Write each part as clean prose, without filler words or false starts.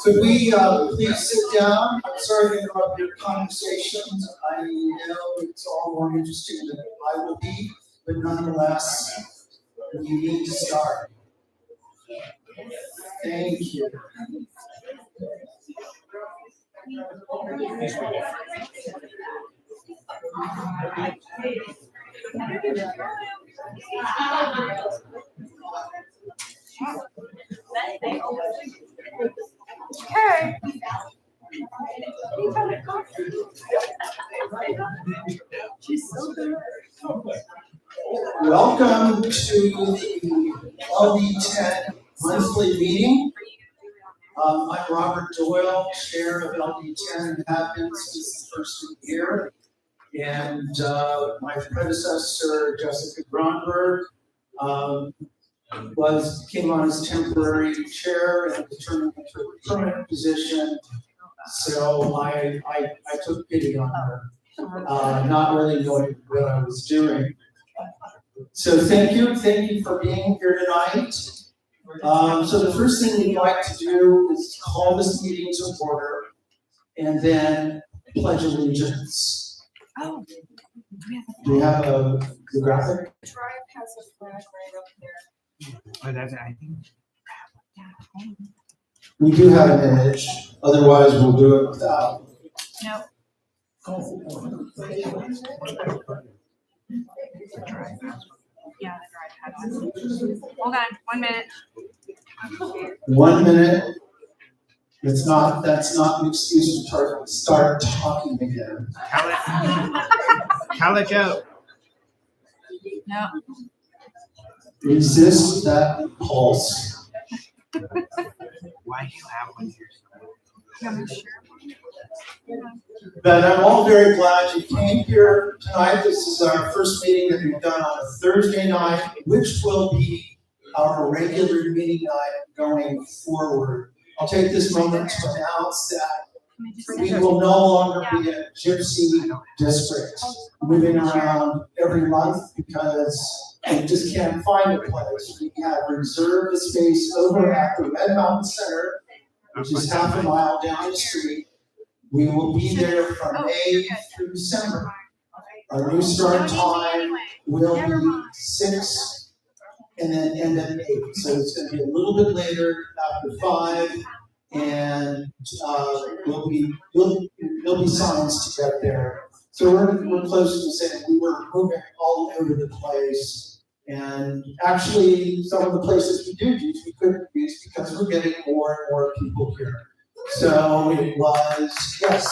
Could we please sit down? I'm sorry to interrupt your conversations. I know it's all more interesting than I will be, but nonetheless, we need to start. Thank you. Okay. She's so good. Welcome to the LD10 monthly meeting. I'm Robert Doyle, chair of LD10, and have been since the first of the year. And my predecessor, Jessica Gronberg, came on as temporary chair and determined to a permanent position. So I took pity on her, not really knowing what I was doing. So thank you for being here tonight. So the first thing we'd like to do is call this meeting to order and then pledge allegiance. Oh, Do we have a graphic? the tribe has a flag right up there. Oh, that's I think. We do have an image, otherwise we'll do it without. No. Yeah, the drive has one. Hold on, 1 minute. 1 minute. That's not an excuse to start talking again. Tell a joke. No. Resist that impulse. Why do you have one here? I'm sure. But I'm all very glad you came here tonight. This is our first meeting that we've done on a Thursday night, which will be our regular meeting night going forward. I'll take this moment to announce that we will no longer be a gypsy district moving around every month because we just can't find a place. We have reserved a space over at the Red Mountain Center, which is half a mile down the street. We will be there from May through December. Our new start time will be 6 and then end at 8. So it's going to be a little bit later after 5, and there'll be signs to get there. So we're close to saying we were moving all over the place, and actually some of the places we do use we couldn't use because we're getting more and more people here. So it was, yes,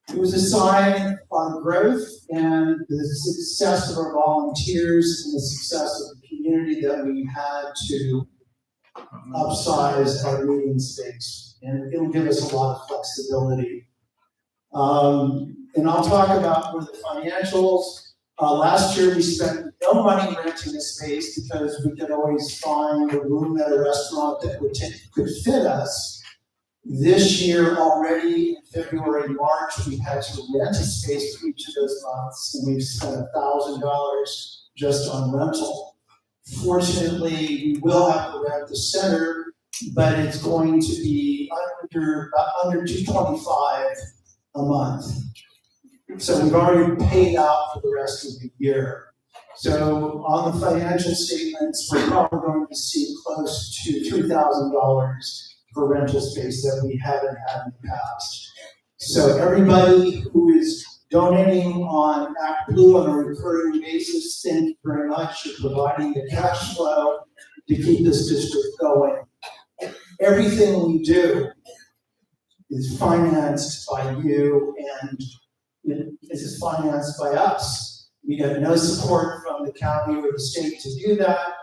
it was a sign of our growth and the success of our volunteers and the success of the community that we had to upsize our meeting space. And it'll give us a lot of flexibility. And I'll talk about the financials. Last year we spent no money renting a space because we could always find a room at a restaurant that could fit us. This year already, in February, March, we had to rent a space for each of those months, and we've spent $1,000 just on rental. Fortunately, we will have to rent the center, but it's going to be under $225 a month. So we've already paid out for the rest of the year. So on the financial statements, we're probably going to see close to $3,000 for rental space that we haven't had in the past. So everybody who is donating on ActBlue on a recurring basis, thank you very much. You're providing the cash flow to keep this district going. Everything we do is financed by you, and this is financed by us. We get no support from the county or the state to do that,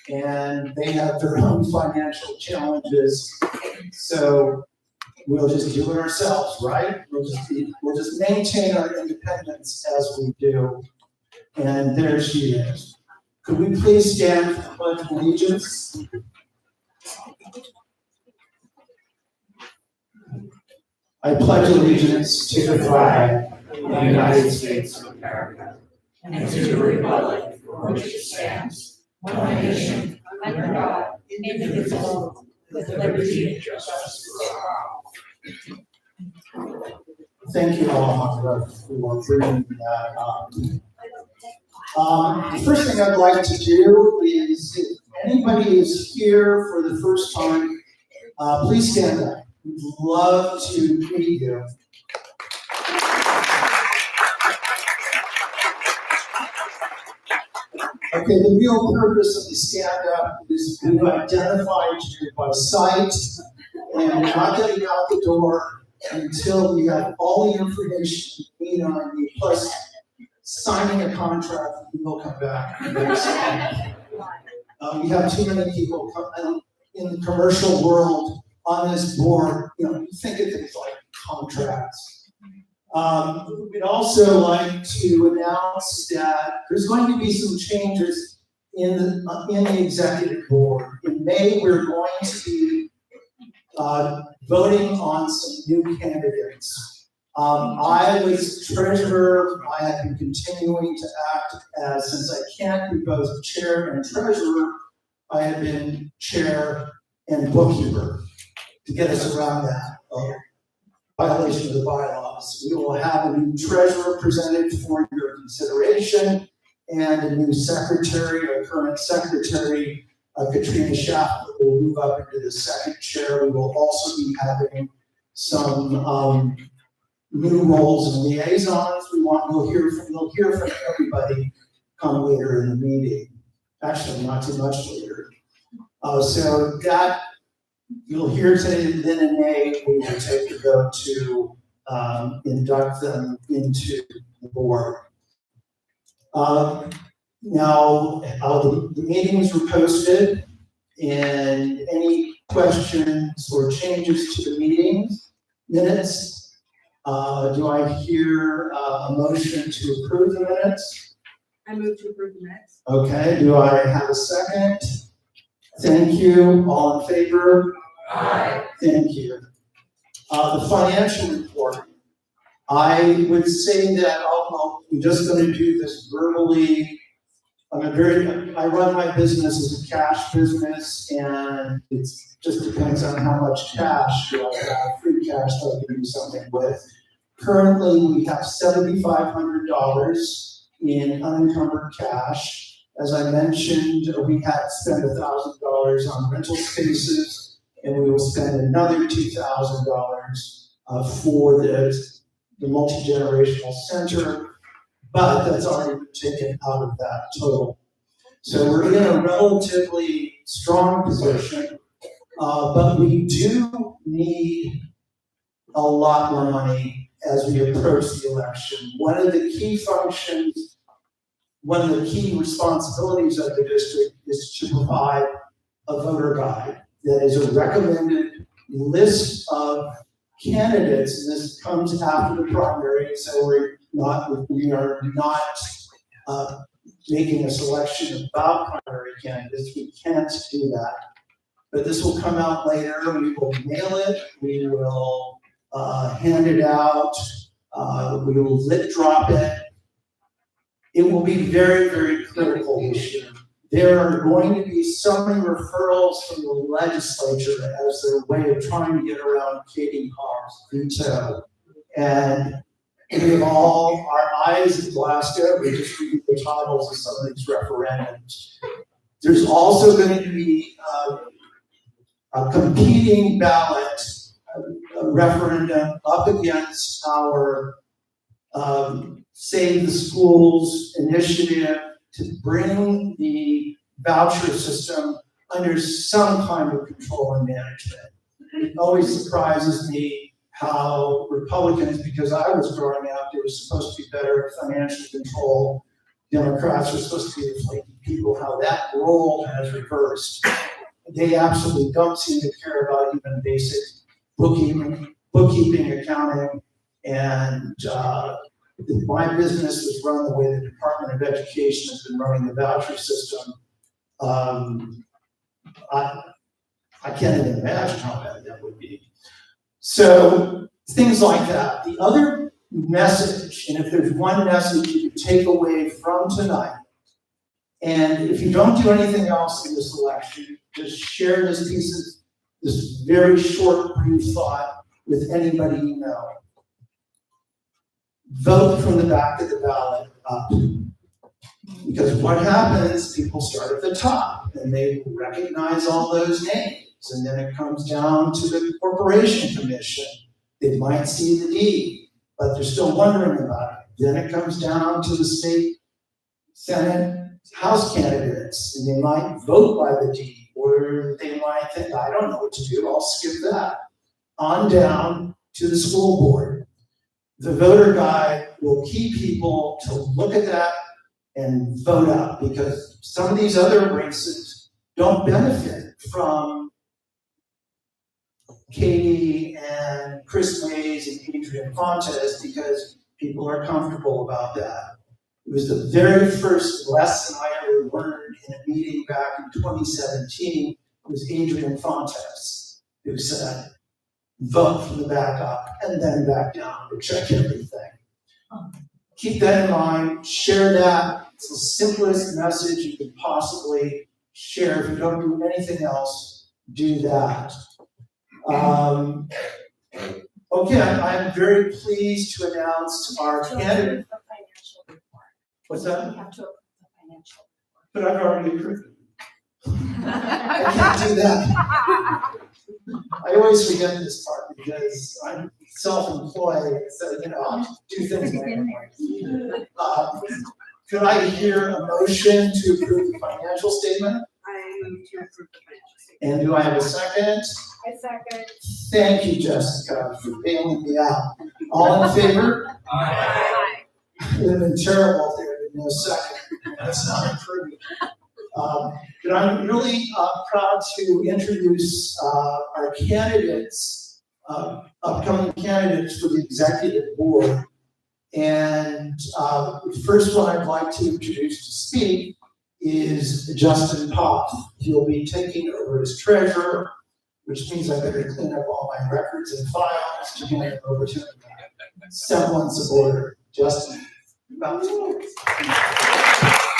and they have their own financial challenges. So we'll just do it ourselves, right? We'll just maintain our independence as we do. And there she is. Could we please stand for the Pledge of Allegiance? I pledge allegiance to the flag of the United States of America and to the republic for which it stands, one nation, under God, indivisible, with liberty and justice for all. Thank you all for bringing that up. The first thing I'd like to do is, if anybody is here for the first time, please stand up. We'd love to meet you. Okay, the real purpose of the stand-up is we've identified you by sight, and we're not getting out the door until we have all the information we need on you, plus signing a contract, we will come back. We have too many people in the commercial world on this board, you think of things like contracts. We'd also like to announce that there's going to be some changes in the executive board. In May, we're going to be voting on some new candidates. I was treasurer. I have been continuing to act as, since I can't be both chair and treasurer, I have been chair and bookkeeper to get us around that violation of the bylaws. We will have a new treasurer presented for your consideration and a new secretary, our current secretary, Katrina Schaffner, will move up into the second chair. We will also be having some new roles in liaisons. You'll hear from everybody come later in the meeting. Actually, not too much later. So that you'll hear today, and then in May, we will take the vote to induct them into the board. Now, the meetings were posted, and any questions or changes to the meeting minutes? Do I hear a motion to approve the minutes? I move to approve the minutes. Okay, do I have a second? Thank you. All in favor? Aye. Thank you. The financial report. I would say that I'm just going to do this verbally. I run my business as a cash business, and it just depends on how much cash do I have, free cash that I can do something with. Currently, we have $7,500 in unencumbered cash. As I mentioned, we had spent $1,000 on rental spaces, and we will spend another $2,000 for the multi-generational center, but that's already been taken out of that total. So we're in a relatively strong position, but we do need a lot more money as we approach the election. One of the key responsibilities of the district is to provide a voter guide that is a recommended list of candidates, and this comes after the primary, so we are not making a selection about primary candidates. We can't do that. But this will come out later. We will mail it. We will hand it out. We will lip drop it. It will be very, very critical this year. There are going to be so many referrals from the legislature as their way of trying to get around Katie Hobbs' veto. And we have all our eyes in Glasgow. We just read the titles of some of these referendums. There's also going to be a competing ballot, a referendum up against our Save the Schools initiative to bring the voucher system under some kind of control and management. It always surprises me how Republicans, because I was growing up, they were supposed to be better at financial control. Democrats were supposed to be the flaky people, how that role has reversed. They absolutely don't seem to care about even basic bookkeeping, accounting, and if my business was run the way the Department of Education has been running the voucher system, I can't even imagine how bad that would be. So things like that. The other message, and if there's one message you can take away from tonight, and if you don't do anything else in this election, just share this this very short, brief thought with anybody you know. Vote from the back of the ballot up. Because what happens, people start at the top and they recognize all those names. And then it comes down to the Corporation Commission. They might see the deed, but they're still wondering about it. Then it comes down to the state Senate House candidates, and they might vote by the deed, or they might think, I don't know what to do, I'll skip that. On down to the school board. The voter guide will keep people to look at that and vote out, because some of these other races don't benefit from Katie and Chris Mays and Adrian Fontes because people are comfortable about that. It was the very first lesson I ever learned in a meeting back in 2017. It was Adrian Fontes who said, vote from the back up and then back down to check everything. Keep that in mind, share that. It's the simplest message you could possibly share. If you don't do anything else, do that. Okay, I'm very pleased to announce our candidate. What's that? You have to approve the financial. But I've already approved it. I can't do that. I always forget this part because I'm self-employed, so I'll do things my own way. Could I hear a motion to approve the financial statement? I move to approve the financial statement. And do I have a second? I second. Thank you, Jessica, for bailing me out. All in favor? Aye. It would have been terrible if there had been no second. That's not improving. But I'm really proud to introduce our candidates, upcoming candidates for the executive board. And the first one I'd like to introduce to speak is Justin Poff. He'll be taking over as treasurer, which means I better clean up all my records and files to hand it over to him. Semblance of order. Justin, about to.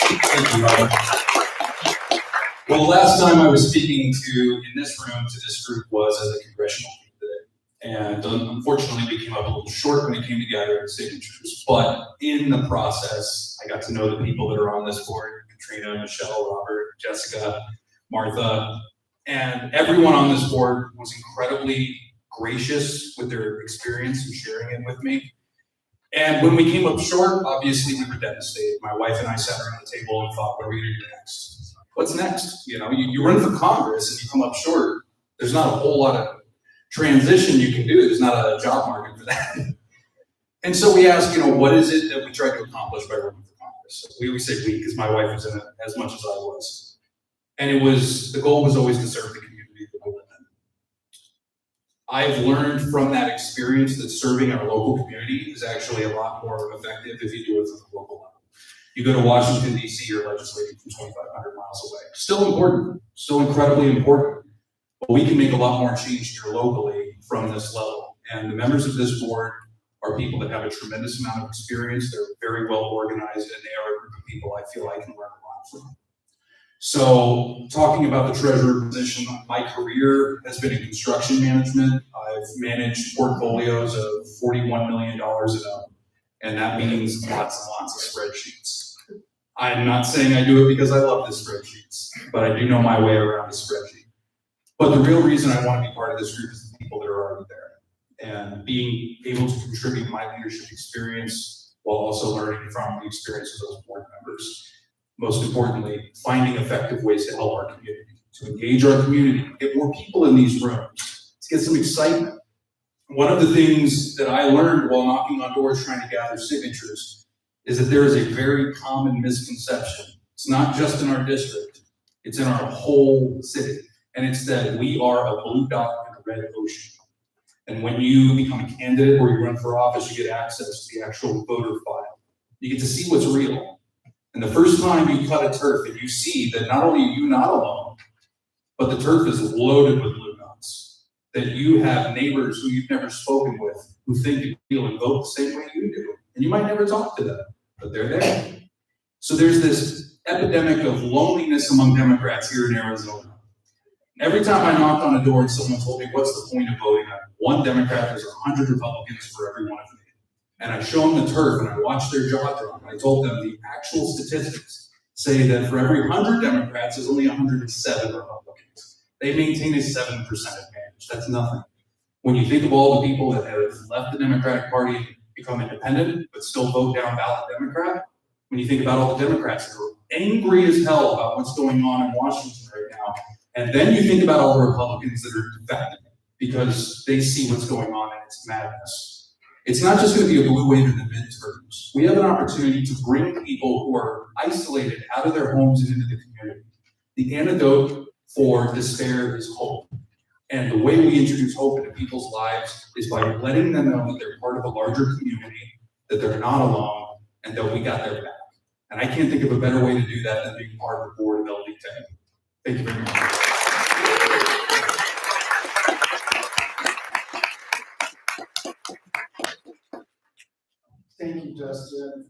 Thank you, Robert. Well, the last time I was speaking in this room to this group was as a congressional candidate. And unfortunately, we came up a little short when it came to gathering signatures. But in the process, I got to know the people that are on this board: Katrina, Michelle, Robert, Jessica, Martha. And everyone on this board was incredibly gracious with their experience and sharing it with me. And when we came up short, obviously we were devastated. My wife and I sat around the table and thought, what are we going to do next? What's next? You run for Congress and you come up short. There's not a whole lot of transition you can do. There's not a job market for that. And so we asked, what is it that we tried to accomplish by running for Congress? So we say we, because my wife was in it as much as I was. And the goal was always to serve the community that we live in. I've learned from that experience that serving our local community is actually a lot more effective if you do it from the local level. You go to Washington, D.C., you're legislating from 2,500 miles away. Still important, still incredibly important, but we can make a lot more change here locally from this level. And the members of this board are people that have a tremendous amount of experience. They're very well organized, and they are a group of people I feel I can learn a lot from. So talking about the treasurer position, my career has been in construction management. I've managed portfolios of $41 million and up, and that means lots and lots of spreadsheets. I'm not saying I do it because I love the spreadsheets, but I do know my way around the spreadsheet. But the real reason I want to be part of this group is the people that are already there, and being able to contribute my leadership experience while also learning from the experience of those board members. Most importantly, finding effective ways to help our community. to engage our community, to get more people in these rooms, to get some excitement. One of the things that I learned while knocking on doors trying to gather signatures is that there is a very common misconception. It's not just in our district, it's in our whole city. And it's that we are a blue dot in a red ocean. And when you become a candidate or you run for office, you get access to the actual voter file. You get to see what's real. And the first time you cut a turf and you see that not only are you not alone, but the turf is loaded with blue dots, that you have neighbors who you've never spoken with who think and feel and vote the same way you do. And you might never talk to them, but they're there. So there's this epidemic of loneliness among Democrats here in Arizona. Every time I knocked on a door and someone told me, what's the point of voting? I'm one Democrat, there's 100 Republicans for every one of me. And I show them the turf and I watch their jaw drop. And I told them the actual statistics say that for every 100 Democrats, there's only 107 Republicans. They maintain a 7% advantage. That's nothing. When you think of all the people that have left the Democratic Party and become independent, but still vote down ballot Democrat, when you think about all the Democrats that are angry as hell about what's going on in Washington right now, and then you think about all the Republicans that are defecting because they see what's going on and it's madness. It's not just going to be a blue wave in the midterms. We have an opportunity to bring people who are isolated out of their homes and into the community. The antidote for despair is hope. And the way we introduce hope into people's lives is by letting them know that they're part of a larger community, that they're not alone, and that we got their back. And I can't think of a better way to do that than being part of the board of LD10. Thank you very much. Thank you, Justin.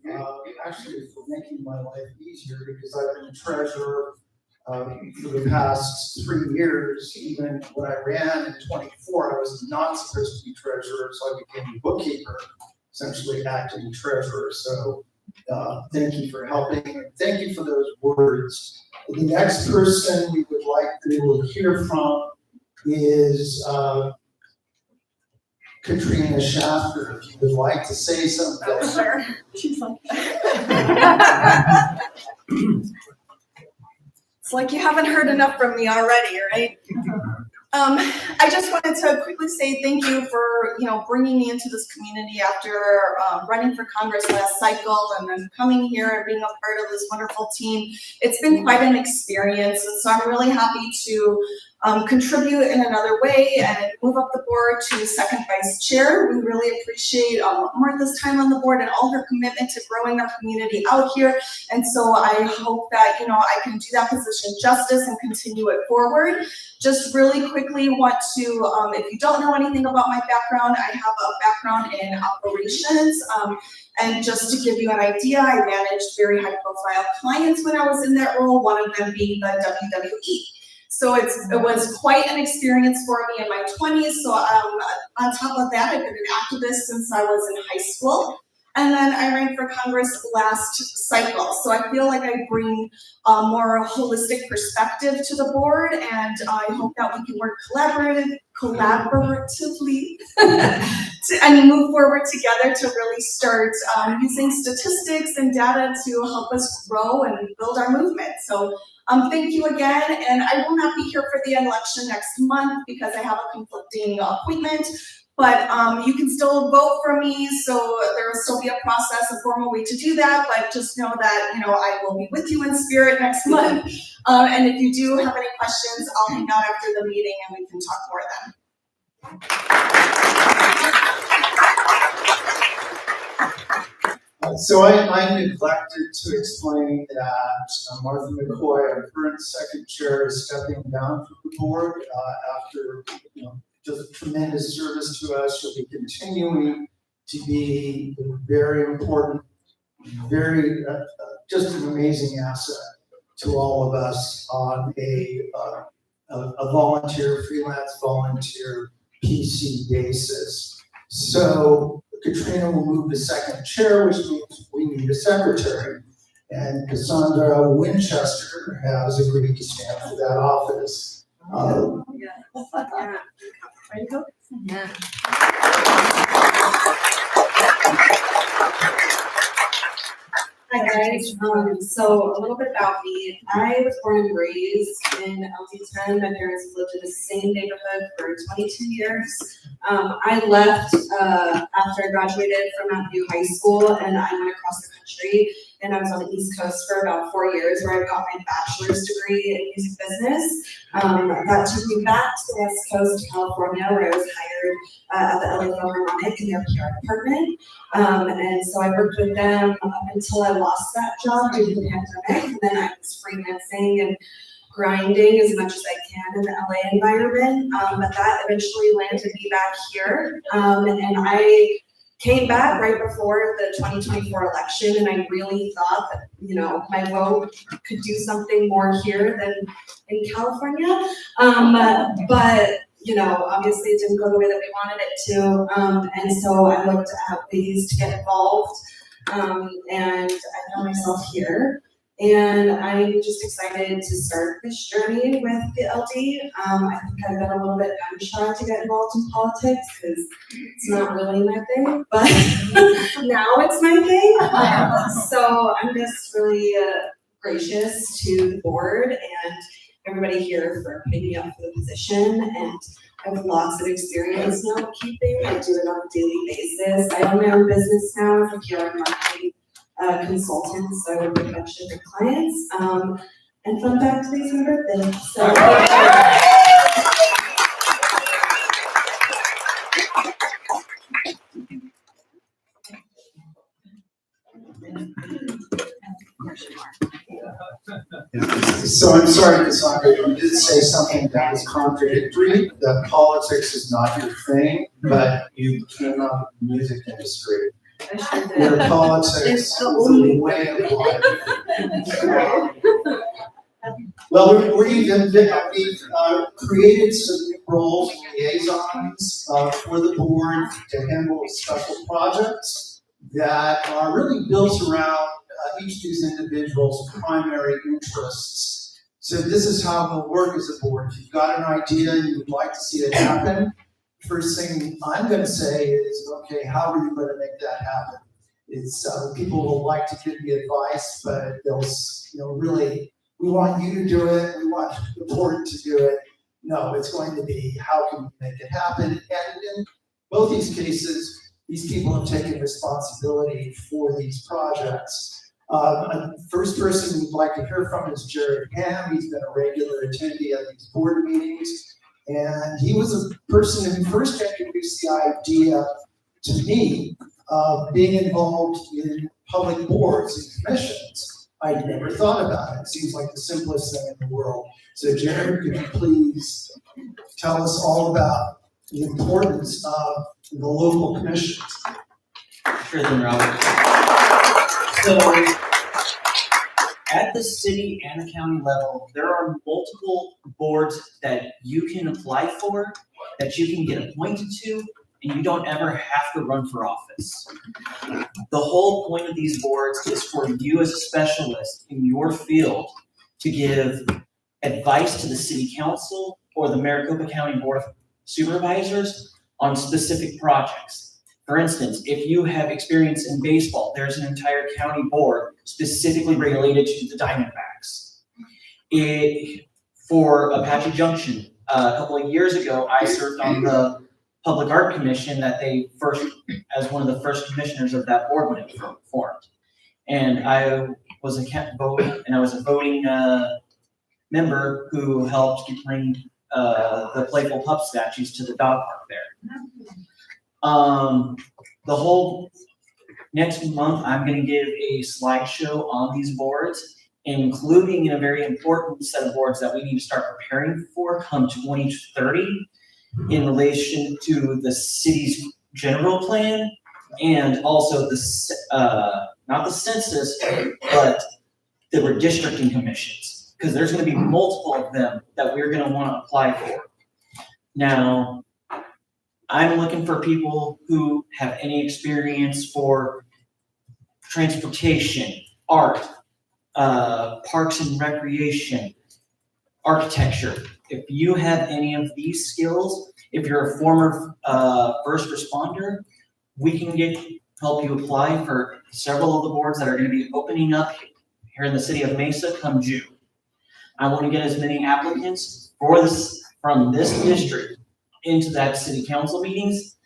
Actually, for making my life easier, because I've been treasurer for the past 3 years. Even when I ran in 24, I was not supposed to be treasurer, so I became a bookkeeper, essentially acting treasurer. So thank you for helping, and thank you for those words. The next person we would like to hear from is Katrina Schaffner. If you would like to say something. Oh, sure. She's like, it's like you haven't heard enough from me already, right? I just wanted to quickly say thank you for, bringing me into this community after running for Congress last cycle and then coming here and being a part of this wonderful team. It's been quite an experience, and so I'm really happy to contribute in another way and move up the board to second vice chair. We really appreciate Martha's time on the board and all her commitment to growing our community out here. And so I hope that, I can do that position justice and continue it forward. Just really quickly want to, if you don't know anything about my background, I have a background in operations. And just to give you an idea, I managed very high profile clients when I was in that role, one of them being the WWE. So it was quite an experience for me in my 20s. So on top of that, I've been an activist since I was in high school. And then I ran for Congress last cycle. So I feel like I bring a more holistic perspective to the board, and I hope that we can work collaboratively and move forward together to really start using statistics and data to help us grow and build our movement. So thank you again, and I will not be here for the election next month because I have a conflicting appointment. But you can still vote for me, so there will still be a process, a formal way to do that. But just know that I will be with you in spirit next month. And if you do have any questions, I'll hang out after the meeting and we can talk more then. So I neglected to explain that Martha McCoy, our current second chair, is stepping down from the board after just tremendous service to us. She'll be continuing to be very important, very just an amazing asset to all of us on a volunteer, freelance volunteer PC basis. So Katrina will move to second chair, which means we need a secretary. And Cassandra Winchester has agreed to stand for that office. Ready to go? Yeah. Hi guys, so a little bit about me. I was born and raised in LD10. My parents have lived in the same neighborhood for 22 years. I left after I graduated from Mountain View High School, and I went across the country, and I was on the East Coast for about 4 years, where I got my bachelor's degree in music business. That took me back to the West Coast, California, where I was hired at the LA Philharmonic in their PR department. And so I worked with them up until I lost that job due to the pandemic, and then I was freelancing and grinding as much as I can in the LA environment. But that eventually landed me back here. And I came back right before the 2024 election, and I really thought that, you know, my vote could do something more here than in California. But you know, obviously it didn't go the way that we wanted it to. And so I looked at ways to get involved. And I found myself here. And I'm just excited to start this journey with the LD. I think I've been a little bit gun-shy to get involved in politics because it's not really my thing, but now it's my thing. So I'm just really gracious to the board and everybody here for putting me up for the position, and I have lots of experience in bookkeeping. I do it on a daily basis. I own my own business now as a PR and marketing consultant, so I work with a bunch of different clients. And fun fact, today's my birthday. So So I'm sorry, Cassandra, you did say something that was contradictory, that politics is not your thing, but you came out of the music industry. I sure did. Where politics is a way of life. Well, we've created some new roles, liaisons for the board to handle special projects that are really built around each of these individuals' primary interests. So this is how we'll work as a board. If you've got an idea and you would like to see it happen, first thing I'm going to say is, okay, how are you going to make that happen? It's people will like to give me advice, but they'll, really, we want you to do it. We want the board to do it. No, it's going to be how can we make it happen? And in both these cases, these people have taken responsibility for these projects. First person we'd like to hear from is Hamm. He's been a regular attendee at these board meetings, and he was a person who first introduced the idea to me of being involved in public boards and commissions. I'd never thought about it. It seems like the simplest thing in the world. So Jared, could you please tell us all about the importance of the local commissions? Sure thing, Robert. So, at the city and the county level, there are multiple boards that you can apply for, that you can get appointed to, and you don't ever have to run for office. The whole point of these boards is for you as a specialist in your field to give advice to the city council or the Maricopa County Board of Supervisors on specific projects. For instance, if you have experience in baseball, there's an entire county board specifically related to the Diamondbacks. For Apache Junction, a couple of years ago, I served on the Public Art Commission that they as one of the first commissioners of that board when it formed. And I was a voting member who helped bring the Playful Pup statues to the dog park there. The whole next month, I'm going to give a slideshow on these boards, including in a very important set of boards that we need to start preparing for come 2030 in relation to the city's general plan and also not the census, but the redistricting commissions, because there's going to be multiple of them that we're going to want to apply for. Now, I'm looking for people who have any experience for transportation, art, parks and recreation, architecture. If you have any of these skills, if you're a former first responder, we can get help you apply for several of the boards that are gonna be opening up here in the city of Mesa come June. I want to get as many applicants for this, from this district into that city council meetings,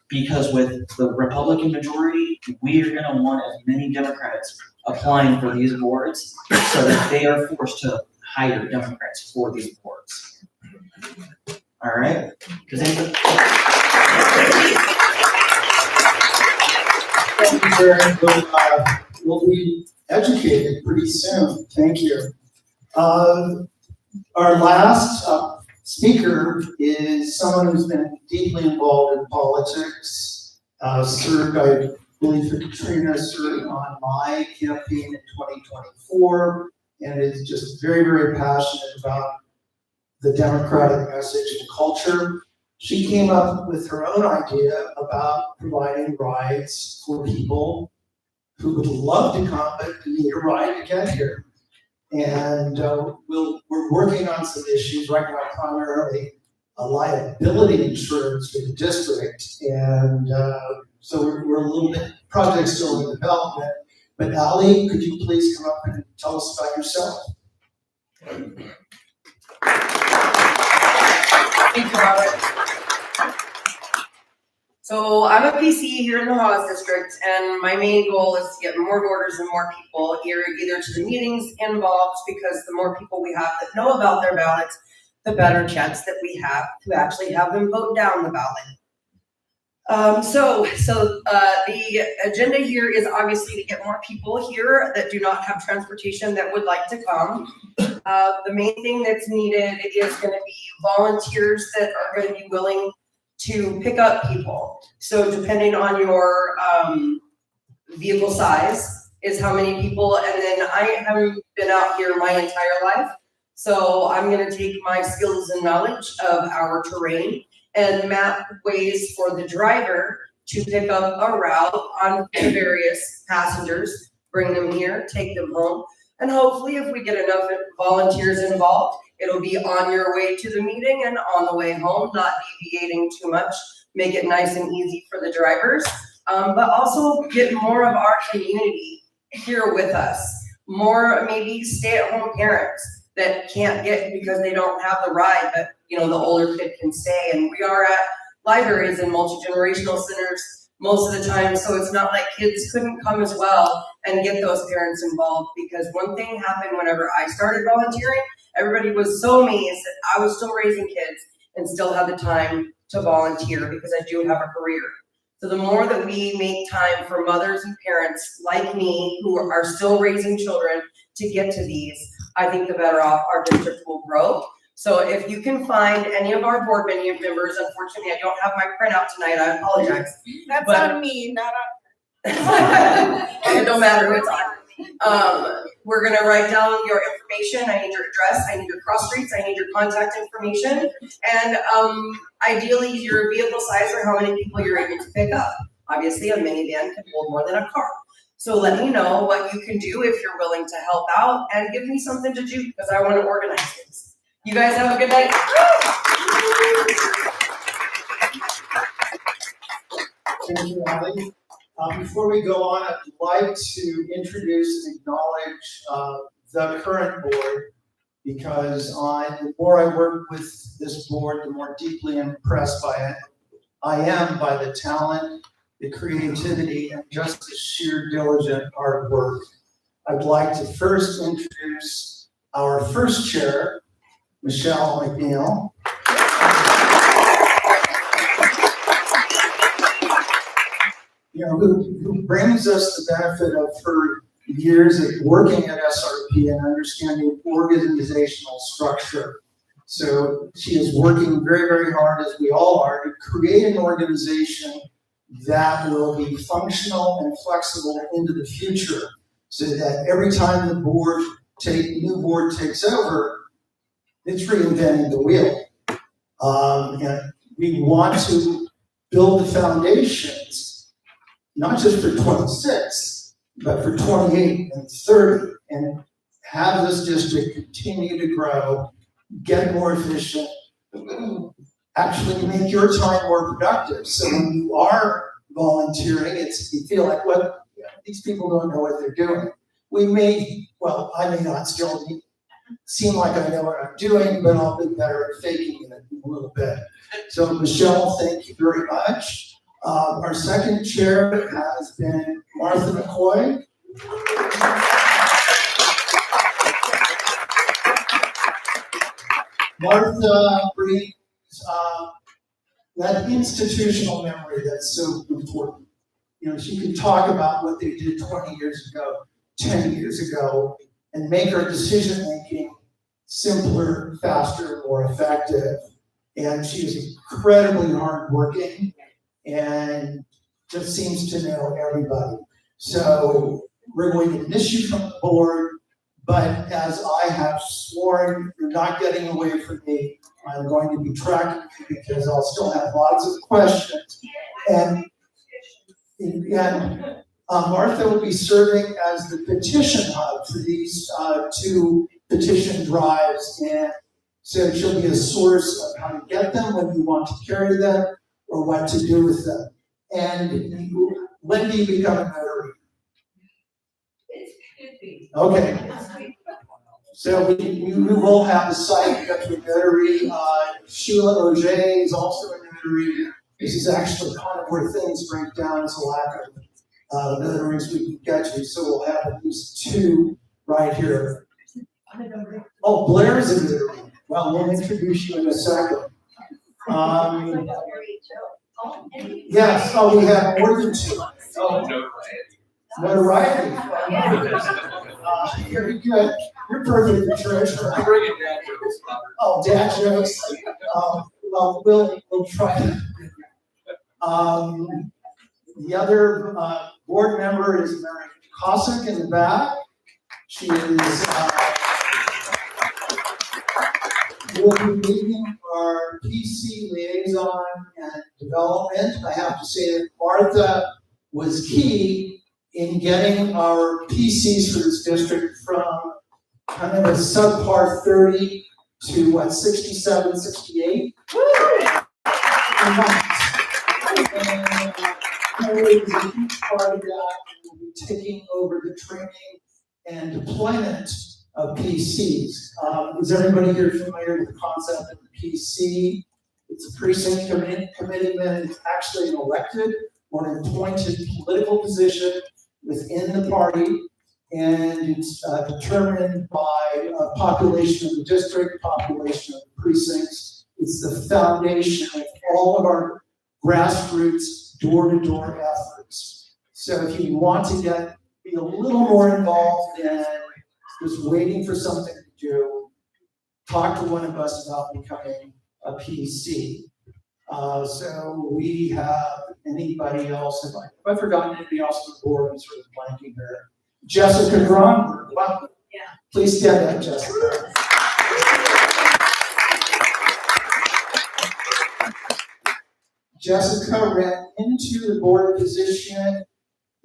because with the Republican majority, we are gonna want as many Democrats applying for these boards so that they are forced to hire Democrats for these boards. All right? Does anybody? Thank you, Jerry. We'll be educated pretty soon. Thank you. Our last speaker is someone who's been deeply involved in politics. Served, I believe, for Katrina, served on my campaign in 2024, and is just very, very passionate about the Democratic message and culture. She came up with her own idea about providing rides for people who would love to come but need a ride to get here. And we're working on some issues right now, primarily a liability insurance for the district. And so we're a little bit, project still in development. But Ali, could you please come up and tell us about yourself? Thank you, Robert. So I'm a PC here in the Hawes District, and my main goal is to get more voters and more people here, either to the meetings involved, because the more people we have that know about their ballots, the better chance that we have to actually have them vote down the ballot. The agenda here is obviously to get more people here that do not have transportation that would like to come. The main thing that's needed is going to be volunteers that are going to be willing to pick up people. So depending on your vehicle size is how many people, and then I haven't been out here my entire life. So I'm gonna take my skills and knowledge of our terrain and map ways for the driver to pick up a route on the various passengers, bring them here, take them home. And hopefully if we get enough volunteers involved, it'll be on your way to the meeting and on the way home, not deviating too much, make it nice and easy for the drivers. But also get more of our community here with us. More maybe stay-at-home parents that can't get because they don't have the ride, but you know, the older kid can stay. And we are at libraries and multi-generational centers most of the time, so it's not like kids couldn't come as well and get those parents involved, because one thing happened whenever I started volunteering, everybody was so amazed that I was still raising kids and still had the time to volunteer, because I do have a career. So the more that we make time for mothers and parents like me who are still raising children to get to these, I think the better off our district will grow. So if you can find any of our board members, unfortunately I don't have my printout tonight, I apologize. That's But- on me, not on. It don't matter who it's on. We're gonna write down your information. I need your address, I need your cross streets, I need your contact information, and ideally your vehicle size or how many people you're able to pick up. Obviously, a minivan can hold more than a car. So let me know what you can do if you're willing to help out, and give me something to do, because I want to organize things. You guys have a good night. Thank you, Ali. Before we go on, I'd like to introduce and acknowledge the current board, because the more I work with this board, the more deeply impressed I am by the talent, the creativity, and just the sheer diligent hard work. I'd like to first introduce our first chair, Michelle McNeil. Who brings us the benefit of her years of working at SRP and understanding organizational structure. So she is working very, very hard, as we all are, to create an organization that will be functional and flexible into the future, so that every time the new board takes over, it's reinventing the wheel. And we want to build the foundations, not just for 26, but for 28 and 30, and have this district continue to grow, get more efficient, actually make your time more productive. So when you are volunteering. You feel like, well, these people don't know what they're doing. I may not still seem like I know what I'm doing, but I'll be better at faking it a little bit. So Michelle, thank you very much. Our second chair has been Martha McCoy. Martha brings that institutional memory that's so important. She could talk about what they did 20 years ago, 10 years ago, and make our decision-making simpler, faster, more effective. And she is incredibly hardworking and just seems to know everybody. So we're going to miss you from the board, but as I have sworn, you're not getting away from me. I'm going to be tracking you because I'll still have lots of questions. And Martha will be serving as the petition hub for these two petition drives. And so she'll be a source of how to get them, when you want to carry them, or what to do with them. And when do you become a notary? Okay. So we will have a site up to a notary. Sheila Auger is also a notary. This is actually kind of where things break down as a lack of notaries we can get to. So we'll have at least two right here. Oh, Blair's a notary. Well, we'll introduce you in a second. Yes, we have more than two. Notoriety. Very good. You're perfect for treasurer. I'm bringing dad jokes. Oh, dad jokes. Well, we'll try. The other board member is Mary Cossack in the back. She is will be leading our PC liaison and development. I have to say that Martha was key in getting our PCs for this district from kind of a subpar 30 to 67, 68. Woo! And Kelly is a huge part of that, and will be taking over the training and deployment of PCs. Is everybody here familiar with the concept of the PC? It's a precinct committeeman. It's actually an elected or an appointed political position within the party, and it's determined by population of the district, population of the precincts. It's the foundation of all of our grassroots door-to-door efforts. So if you want to be a little more involved in just waiting for something to do, talk to one of us about becoming a PC. So we have anybody else, if I've forgotten anybody else on the board, I'm sort of blanking here. Jessica Grunberg, well, yeah. Please stand up, Jessica. Jessica ran into the board position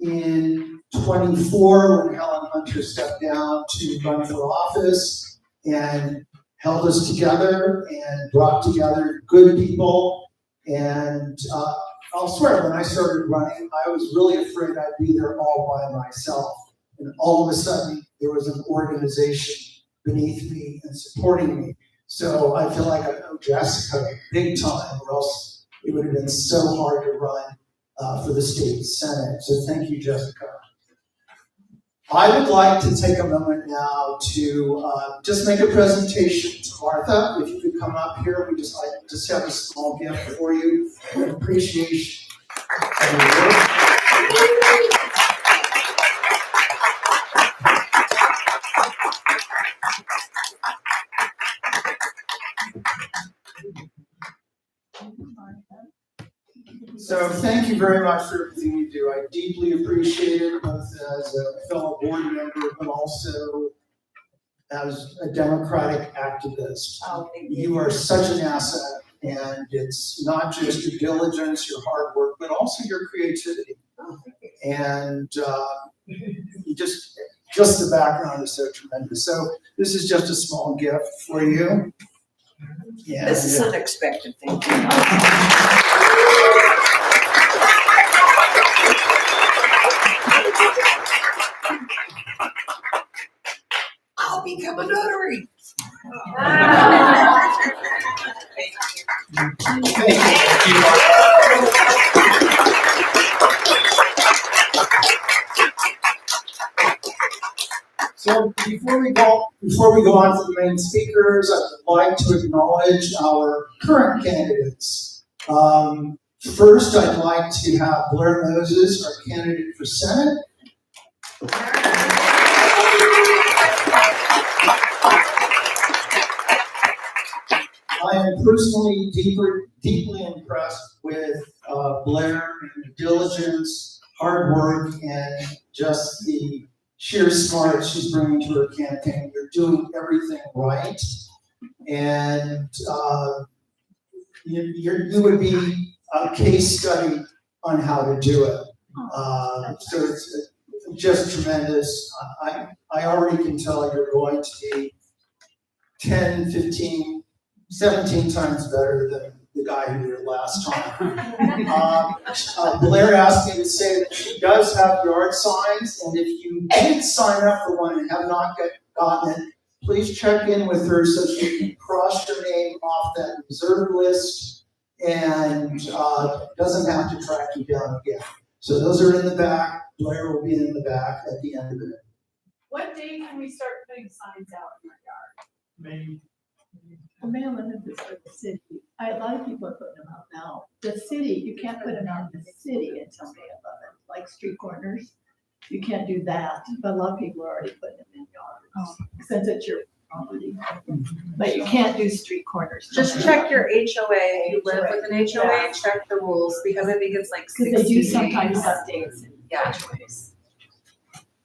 in 24 when Helen Hunter stepped down to run for office, and held us together and brought together good people. And I'll swear, when I started running, I was really afraid I'd be there all by myself. And all of a sudden, there was an organization beneath me and supporting me. So I feel like I know Jessica big time, or else it would have been so hard to run for the state senate. So thank you, Jessica. I would like to take a moment now to just make a presentation to Martha. If you could come up here, I just have a small gift for you, an appreciation of your work. So thank you very much for everything you do. I deeply appreciate it, both as a fellow board member, but also as a democratic activist. Oh, thank you. You are such an asset, and it's not just your diligence, your hard work, but also your creativity. Oh, thank you. And you just the background is so tremendous. So this is just a small gift for you. And, This is unexpected, thank you. Thank you, Mark. So before we go on to the main speakers, I'd like to acknowledge our current candidates. First, I'd like to have Blair Moses, our candidate for Senate. I am personally deeply impressed with Blair and the diligence, hard work, and just the sheer smart she's bringing to her campaign. You're doing everything right, and you would be a case study on how to do it. So it's just tremendous. I already can tell you're going to be 10, 15, 17 times better than the guy who did it last time. Blair asked me to say that she does have yard signs, and if you did sign up for one and have not gotten it, please check in with her so she can cross your name off that reserve list and doesn't have to track you down again. So those are in the back. Blair will be in the back at the end of it. What day can we start putting signs out in our yard? Maybe. Well, man, I live this for the city. A lot of people are putting them out now. The city, you can't put them out in the city until May 11th, like street corners. You can't do that, but a lot of people are already putting them in yards, since it's your property. But you can't do street corners. Just check your HOA. If you live with an HOA, check the rules, because I think it's like 60 Because they do days. sometimes updates. Yeah.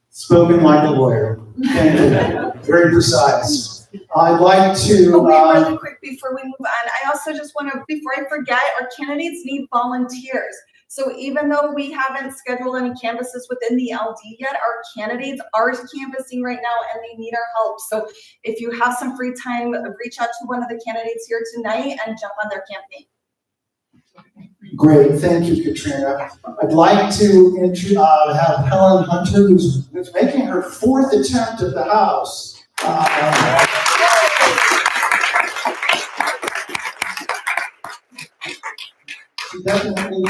Spoken like a lawyer. Thank you. Very precise. I'd like to. Really quick before we move on, I also just want to, before I forget, our candidates need volunteers. So even though we haven't scheduled any canvases within the LD yet, our candidates are canvassing right now and they need our help. So if you have some free time, reach out to one of the candidates here tonight and jump on their campaign. Great, thank you, Katrina. I'd like to have Helen Hunter, who's making her 4th attempt at the House. She definitely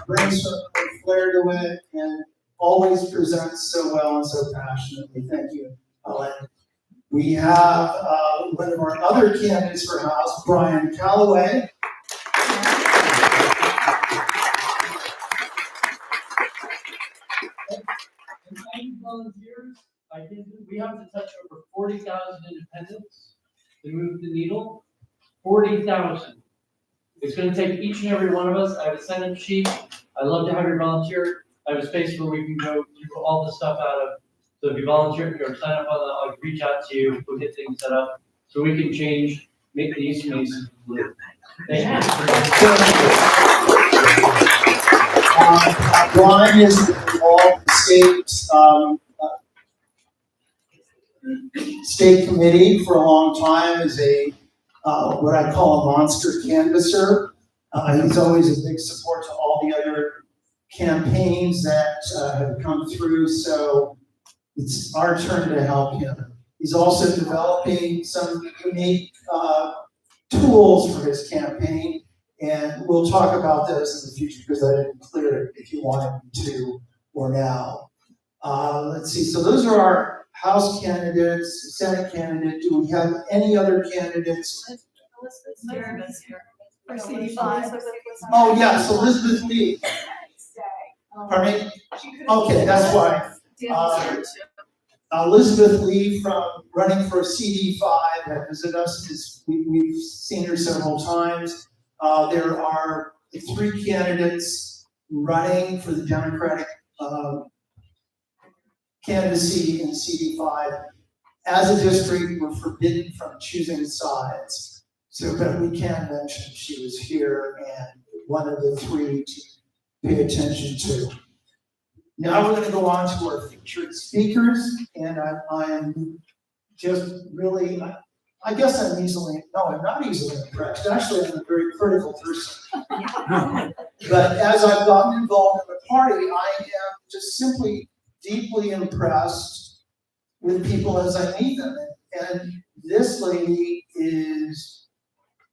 brings her flair to it and always presents so well and so passionately. Thank you, Helen. We have one of our other candidates for House, Brian Calloway. Volunteers, we have to touch over 40,000 independents to move the needle. 40,000. It's going to take each and every one of us. I have a sign-up sheet. I'd love to have you volunteer. I have a space where we can go through all the stuff out of. So if you volunteer or sign up on that, I'll reach out to you. We'll get things set up so we can change, make the East Mason blue. Thank you. Brian is involved in the state committee for a long time as a what I call a monster canvasser. He's always a big support to all the other campaigns that have come through, so it's our turn to help him. He's also developing some unique tools for his campaign, and we'll talk about those in the future because I didn't clear it if you wanted me to or now. Let's see, so those are our House candidates, Senate candidate. Do we have any other candidates? For CD5. Oh, yes, Elizabeth Lee. Pardon me? Okay, that's why. Elizabeth Lee from running for CD5 has visited us. We've seen her several times. There are 3 candidates running for the Democratic candidacy in CD5. As a district, we're forbidden from choosing sides. So, but we can mention she was here and one of the 3 to pay attention to. Now we're going to go on to our featured speakers, and I'm just really, I guess I'm not easily impressed. Actually, I'm a very critical person. But as I've gotten involved in the party, I am just simply deeply impressed with people as I meet them. And this lady is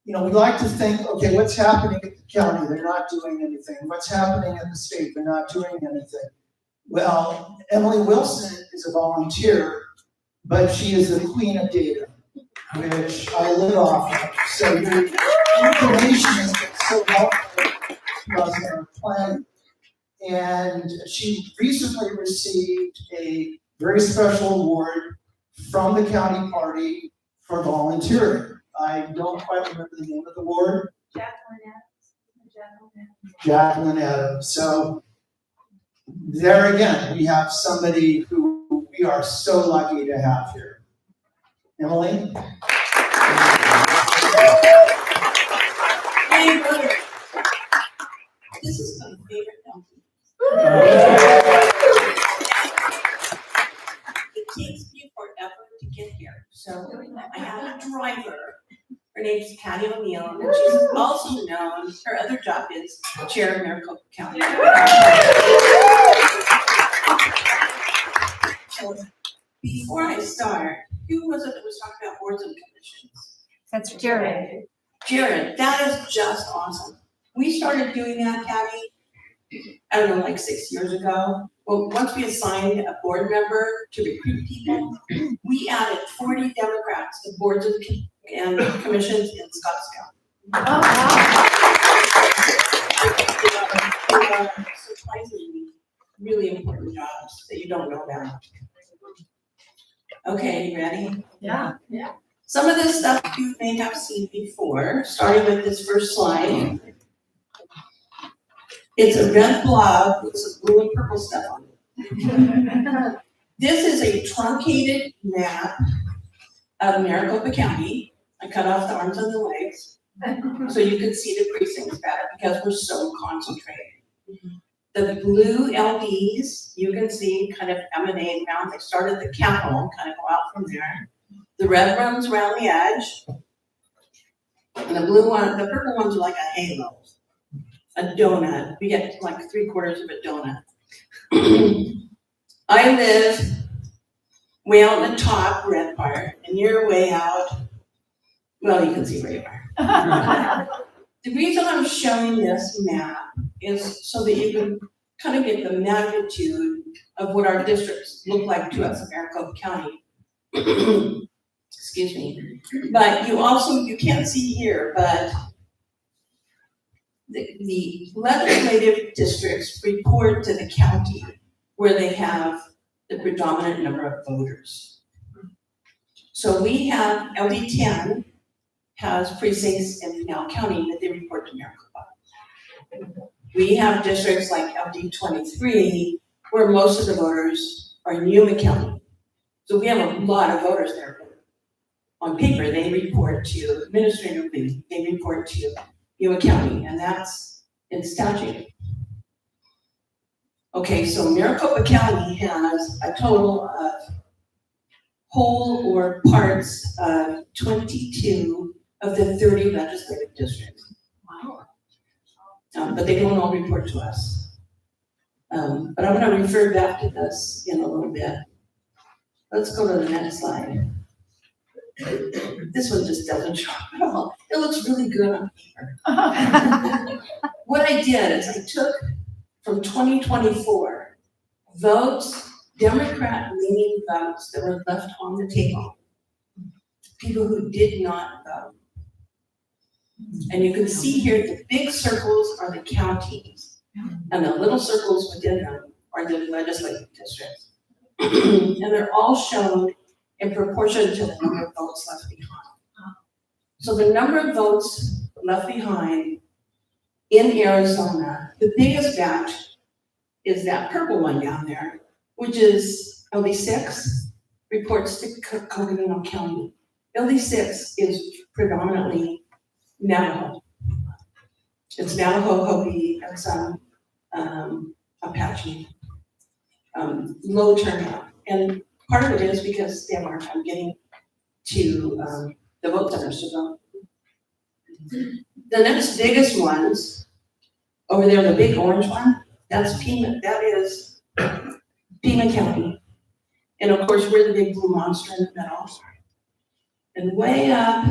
we like to think, okay, what's happening at the county? They're not doing anything. What's happening at the state? They're not doing anything. Well, Emily Wilson is a volunteer, but she is the queen of data, which I live off of. So your information is so helpful to us in our planning. And she recently received a very special award from the county party for volunteering. I don't quite remember the name of the award. Jacqueline Adams. So there again, we have somebody who we are so lucky to have here. Emily? Hey, brother. This is my favorite donkey. It takes me forever to get here, so I have a driver. Her name's Patty O'Neill, and she's also known, her other job is chair of Maricopa County. So before I start, who was it that was talking about boards and commissions? That's Jared. Jared, that is just awesome. We started doing that, Patty, I don't know, like 6 years ago. Well, once we assigned a board member to recruit people, we added 40 Democrats to boards and commissions in Scottsdale. They are surprisingly really important jobs that you don't know about. Okay, you ready? Yeah. Some of this stuff you may have seen before, starting with this first slide. It's a red blob with some blue and purple stuff on it. This is a truncated map of Maricopa County. I cut off the arms and the legs so you could see the precincts better because we're so concentrated. The blue LDs, you can see kind of emanate around. They start at the Capitol, kind of go out from there. The red ones around the edge. And the blue one, the purple ones are like a halo. A donut. We get like 3/4 of a donut. I live way out in the top red part, and you're way out. Well, you can see where you are. The reason I'm showing this map is so that you can kind of get the magnitude of what our districts look like to us in Maricopa County. Excuse me. But you can't see here, but the legislative districts report to the county where they have the predominant number of voters. So we have LD10 has precincts in Pinal County that they report to Maricopa. We have districts like LD23 where most of the voters are in Yuma County. So we have a lot of voters there. On paper, they report to, administratively, they report to Yuma County, and that's in statute. Okay, so Maricopa County has a total of whole or parts of 22 of the 30 legislative districts. Wow. But they don't all report to us. But I'm gonna refer back to this in a little bit. Let's go to the next slide. This one just doesn't show at all. It looks really good on paper. What I did is I took from 2024 votes, Democrat-leaning votes that were left on the table, people who did not vote. And you can see here the big circles are the counties, and the little circles within them are the legislative districts. And they're all shown in proportion to the number of votes left behind. So the number of votes left behind in Arizona, the biggest batch is that purple one down there, which is LD6, reports to Coconino County. LD6 is predominantly Navajo. It's Navajo, Hopi, and some Apache. Low turnout. And part of it is because they have a hard time getting to the vote centers to vote. The next biggest ones, over there, the big orange one, that's Pima, that is Pima County. And of course, we're the big blue monster in the middle. And way up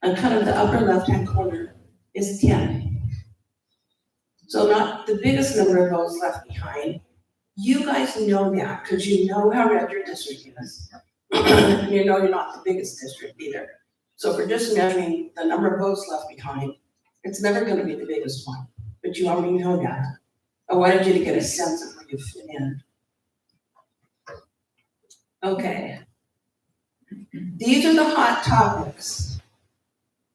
on kind of the upper left-hand corner is 10. So not the biggest number of votes left behind. You guys know that because you know how red your district is. You know you're not the biggest district either. So if we're just measuring the number of votes left behind, it's never going to be the biggest one. But you already know that. I wanted you to get a sense of where you fit in. Okay. These are the hot topics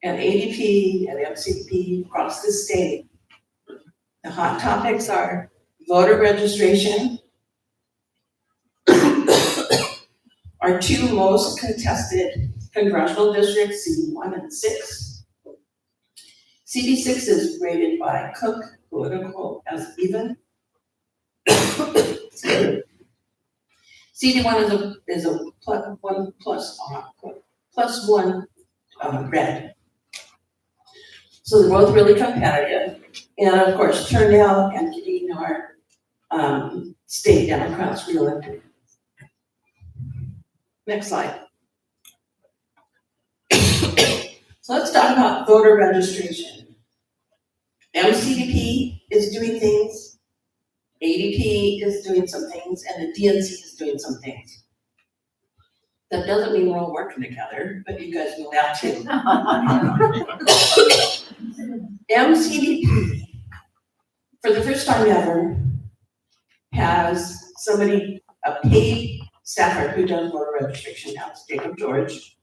at ADP, at MCP, across the state. The hot topics are voter registration, our two most contested congressional districts, CD1 and 6. CD6 is rated by Cook Political as even. CD1 is a plus one red. So they're both really competitive. And of course, turnout and getting our state Democrats reelected. Next slide. So let's talk about voter registration. MCDP is doing things, ADP is doing some things, and the DNC is doing some things. That doesn't mean we're all working together, but you guys know that too. MCDP, for the first time ever, has somebody, a paid staffer who does voter registration now, it's Jacob George.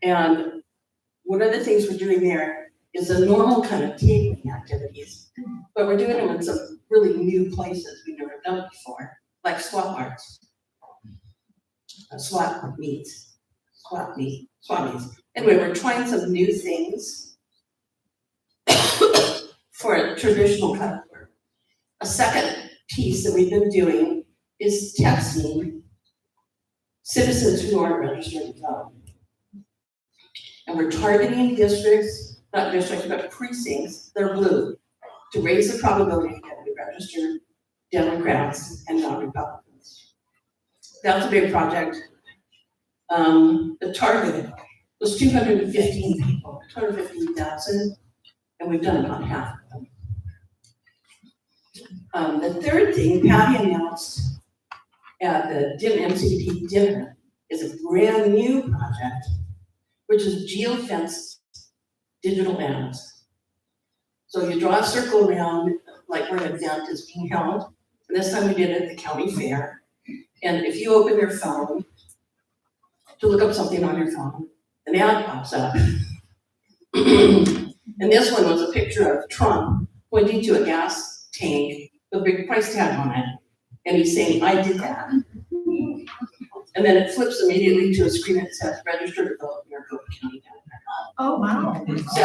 And one of the things we're doing there is the normal kind of tabling activities, but we're doing them in some really new places we've never done before, like swap marts. Swap meets. Anyway, we're trying some new things for a traditional kind of work. A second piece that we've been doing is texting citizens who aren't registered to vote. And we're targeting districts, not districts, but precincts, they're blue, to raise the probability that we register Democrats and non-Republicans. That's a big project. The target was 215 people, 215,000, and we've done about half of them. The third thing Patty announced at the MCDP dinner is a brand new project, which is geofenced digital ads. So you draw a circle around, like where an event is being held. And this time we did it at the county fair. And if you open your phone to look up something on your phone, an ad pops up. And this one was a picture of Trump pointing to a gas tank with a big price tag on it. And he's saying, I did that. And then it flips immediately to a screen that says register to vote in Maricopa County. Oh, wow. So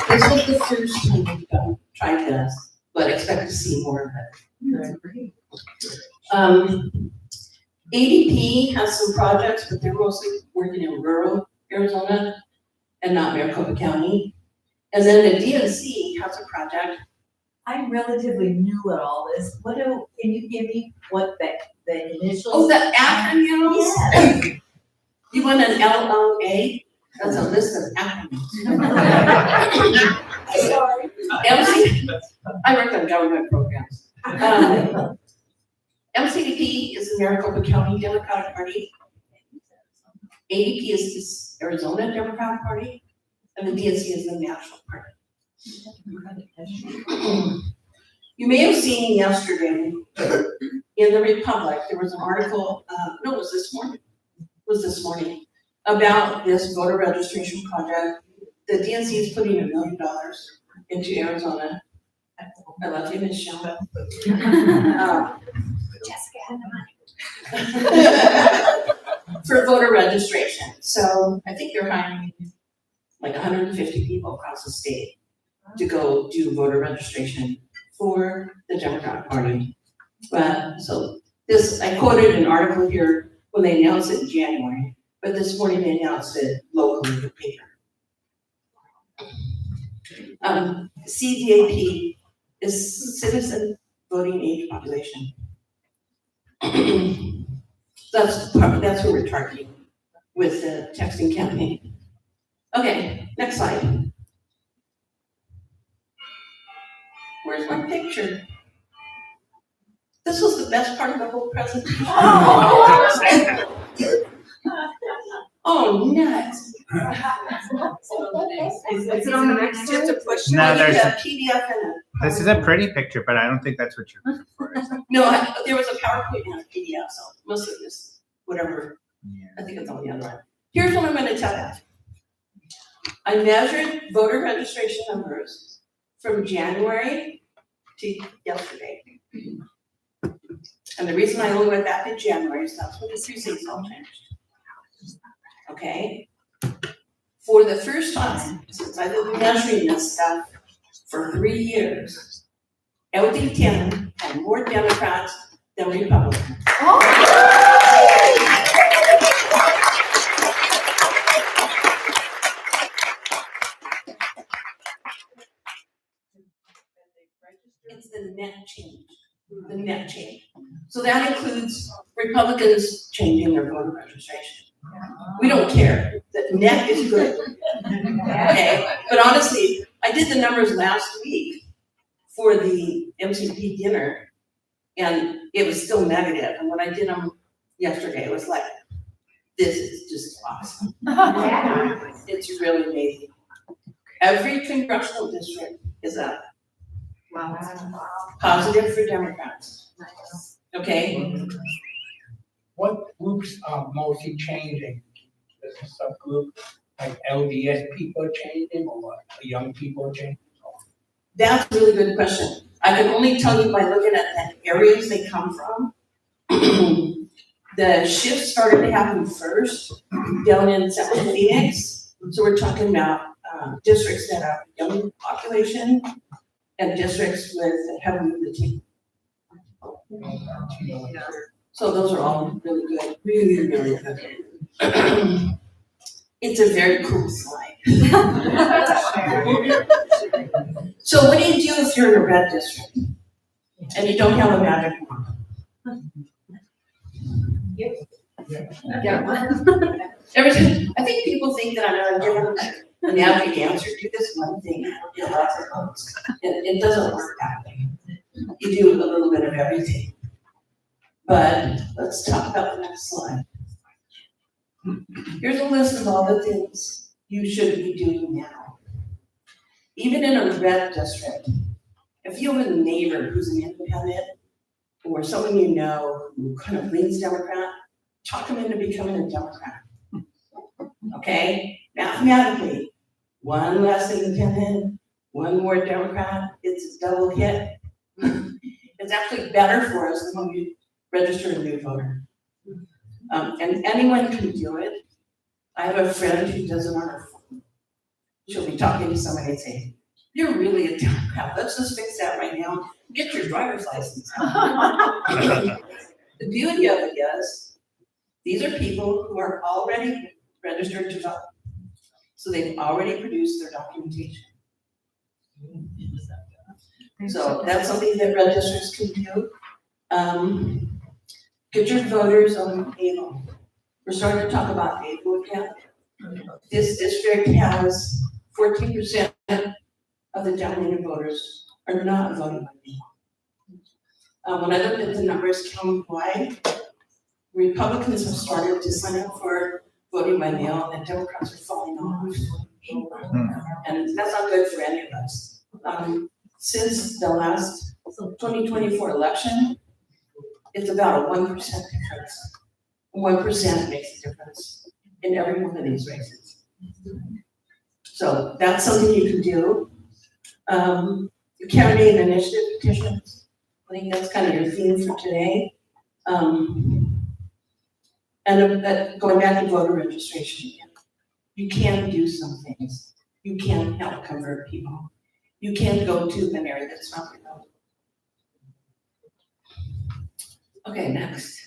this was the first time we've tried this, but expect to see more of it. ADP has some projects, but they're mostly working in rural Arizona and not Maricopa County. And then the DNC has a project. I'm relatively new at all this. Can you give me what the initials? Oh, the acronyms? Yes. You want an LOA? That's a list of acronyms. Sorry. I work on government programs. MCDP is the Maricopa County Democratic Party. ADP is the Arizona Democratic Party. And the DNC is the National Party. You may have seen yesterday in the Republic, there was an article, no, it was this morning, about this voter registration project. The DNC is putting $1 million into Arizona. I love you, Ms. Schaffner. Jessica had the money. For voter registration. So I think they're hiring like 150 people across the state to go do voter registration for the Democratic Party. So this, I quoted an article here when they announced it in January, but this morning they announced it locally in the paper. CVAP is Citizen Voting Age Population. That's who we're targeting with the texting campaign. Okay, next slide. Where's my picture? This was the best part of the whole presentation. Oh, nuts. Is it on the next Just a push. No, I need there's a a- PDF and This is a pretty picture, but I don't think that's what you're looking for. Is it? no, there was a PowerPoint and a PDF, so most of this, whatever, Yeah. I think it's on the other one. Here's what I'm gonna tell you. I measured voter registration numbers from January to yesterday. And the reason I only went back to January is that's when the precincts all changed. Okay? For the first time since I've been measuring this stuff for 3 years, LD10 had more Democrats than Republicans. It's the net change, the net change. So that includes Republicans changing their voter registration. We don't care, the net is good. Okay, but honestly, I did the numbers last week for the MCP dinner, and it was still negative. And when I did them yesterday, it was like, this is just awesome. It's really amazing. Every congressional district is up. Wow. Positive for Democrats. Okay? What groups are mostly changing? There's a subgroup, like LDS people changing or young people changing? That's a really good question. I can only tell you by looking at the areas they come from. The shift started to happen first down in Central Phoenix. So we're talking about districts that have young population and districts with heavy Latino. So those are all really good, really, really good. It's a very cool slide. So what do you do if you're in a red district and you don't have a magic wand? Yeah. Every time, I think people think that I'm gonna give them a magic answer, do this one thing, get lots of votes. It doesn't work that way. You do a little bit of everything. But let's talk about the next slide. Here's a list of all the things you should be doing now. Even in a red district, if you have a neighbor who's an independent or someone you know who kind of leans Democrat, talk them into becoming a Democrat. Okay? Mathematically, one less independent, one more Democrat, it's a double hit. It's actually better for us than when we register a new voter. And anyone can do it. I have a friend who does it on her phone. She'll be talking to somebody and say, "You're really a Democrat, let's just fix that right now. Get your driver's license." The beauty of it is, these are people who are already registered to vote. So they've already produced their documentation. So that's something that registrars can do. Get your voters on ABLE. We're starting to talk about ABLE again. This district has 14% of the dominated voters are not voting by mail. When I looked at the numbers countywide, Republicans have started to sign up for voting by mail, and Democrats are falling off. And that's not good for any of us. Since the last 2024 election, it's about a 1% difference. 1% makes a difference in every one of these races. So that's something you can do. The candidate initiative petitions, I think that's kind of your theme for today. And going back to voter registration, you can do some things. You can help convert people. You can go to an area that's not remote. Okay, next.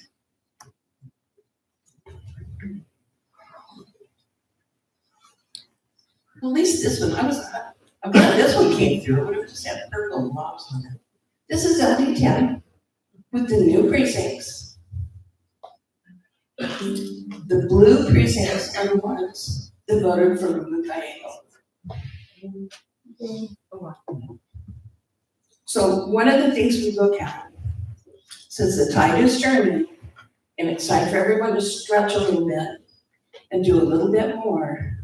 At least this one, I'm glad this one came through. It would have just had purple blobs on it. This is LD10 with the new precincts. The blue precincts are the ones that voted for Ruben Gallego. So one of the things we look at, since the tide is turning, and it's time for everyone to stretch a little bit and do a little bit more,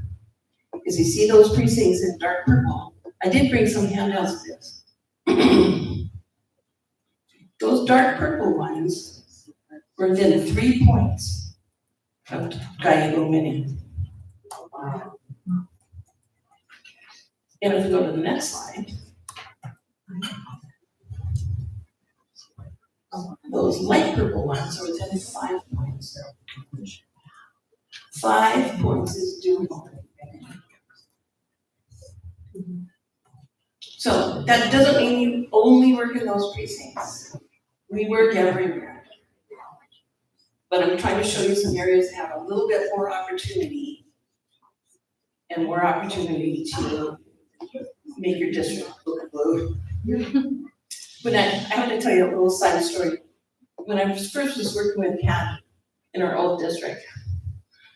is you see those precincts in dark purple. I did bring some handouts of this. Those dark purple ones were within 3 points of Gallego winning. And if we go to the next slide, those light purple ones are within 5 points. 5 points is doable. So that doesn't mean you only work in those precincts. We work everywhere. But I'm trying to show you some areas that have a little bit more opportunity and more opportunity to make your district look blue. But I have to tell you a little side story. When I first was working with Pat in our old district,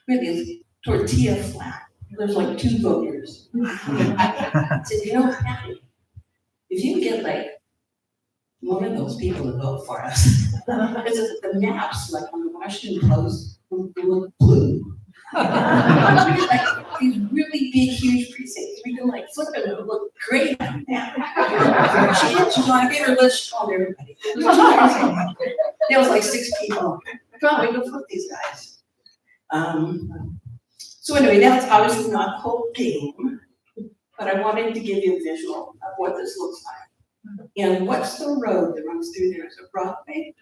we had this tortilla flat. There's like 2 voters. I said, you know, Patty, if you get like one of those people to vote for us, because the maps, like on the Washington Post, look blue. Like these really big, huge precincts. We can like flip it and it would look great on the map. She didn't like it, or let's call everybody. There was like 6 people. I thought we could flip these guys. So anyway, that's obviously not the whole game, but I wanted to give you a visual of what this looks like. And what's the road that runs through there? Is it Broadway?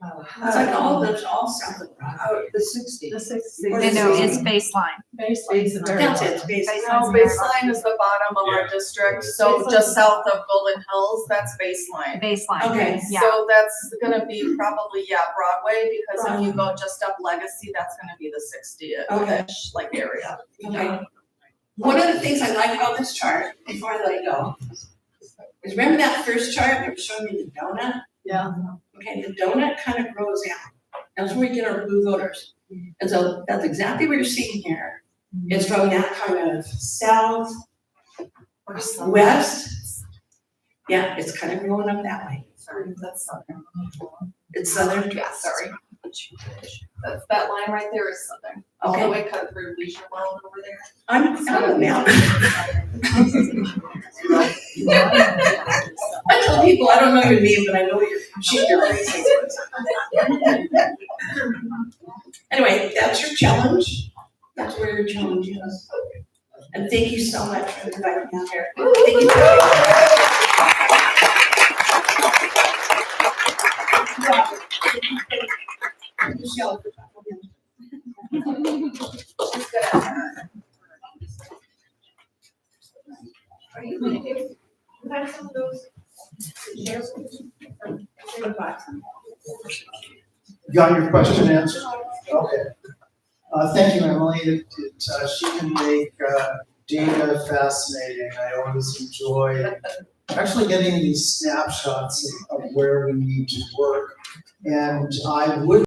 It's like all south of Broadway. Oh, the 60. The 60. No, it's baseline. Baseline. That's it, basically. No, baseline is the bottom of our district, so just south of Golden Hills, that's baseline. Baseline. Okay, Yeah. So that's gonna be probably, Broadway, because if you go just up Legacy, that's gonna be the 60-ish, Okay. like area. Okay. One of the things I like about this chart, before I let it go, is remember that first chart that was showing you the donut? Yeah. Okay, the donut kind of grows out. That's where we get our blue voters. And so that's exactly what you're seeing here. It's from that kind of south, west. Yeah, it's kind of growing up that way. Sorry, that's southern. It's southern. Yeah, sorry. That's, that line right there is southern. All Okay. the way cut through Leisure World over there. I'm on the mountain. I tell people I don't know your name, but I know your sheet your precinct is. Anyway, that's your challenge. That's where your challenge is. And thank you so much for inviting me out here. Thank you. Michelle, for Are you going to give back some of those? Got your question answered? Okay. Thank you, Emily. She can make data fascinating. I always enjoy actually getting these snapshots of where we need to work. And I would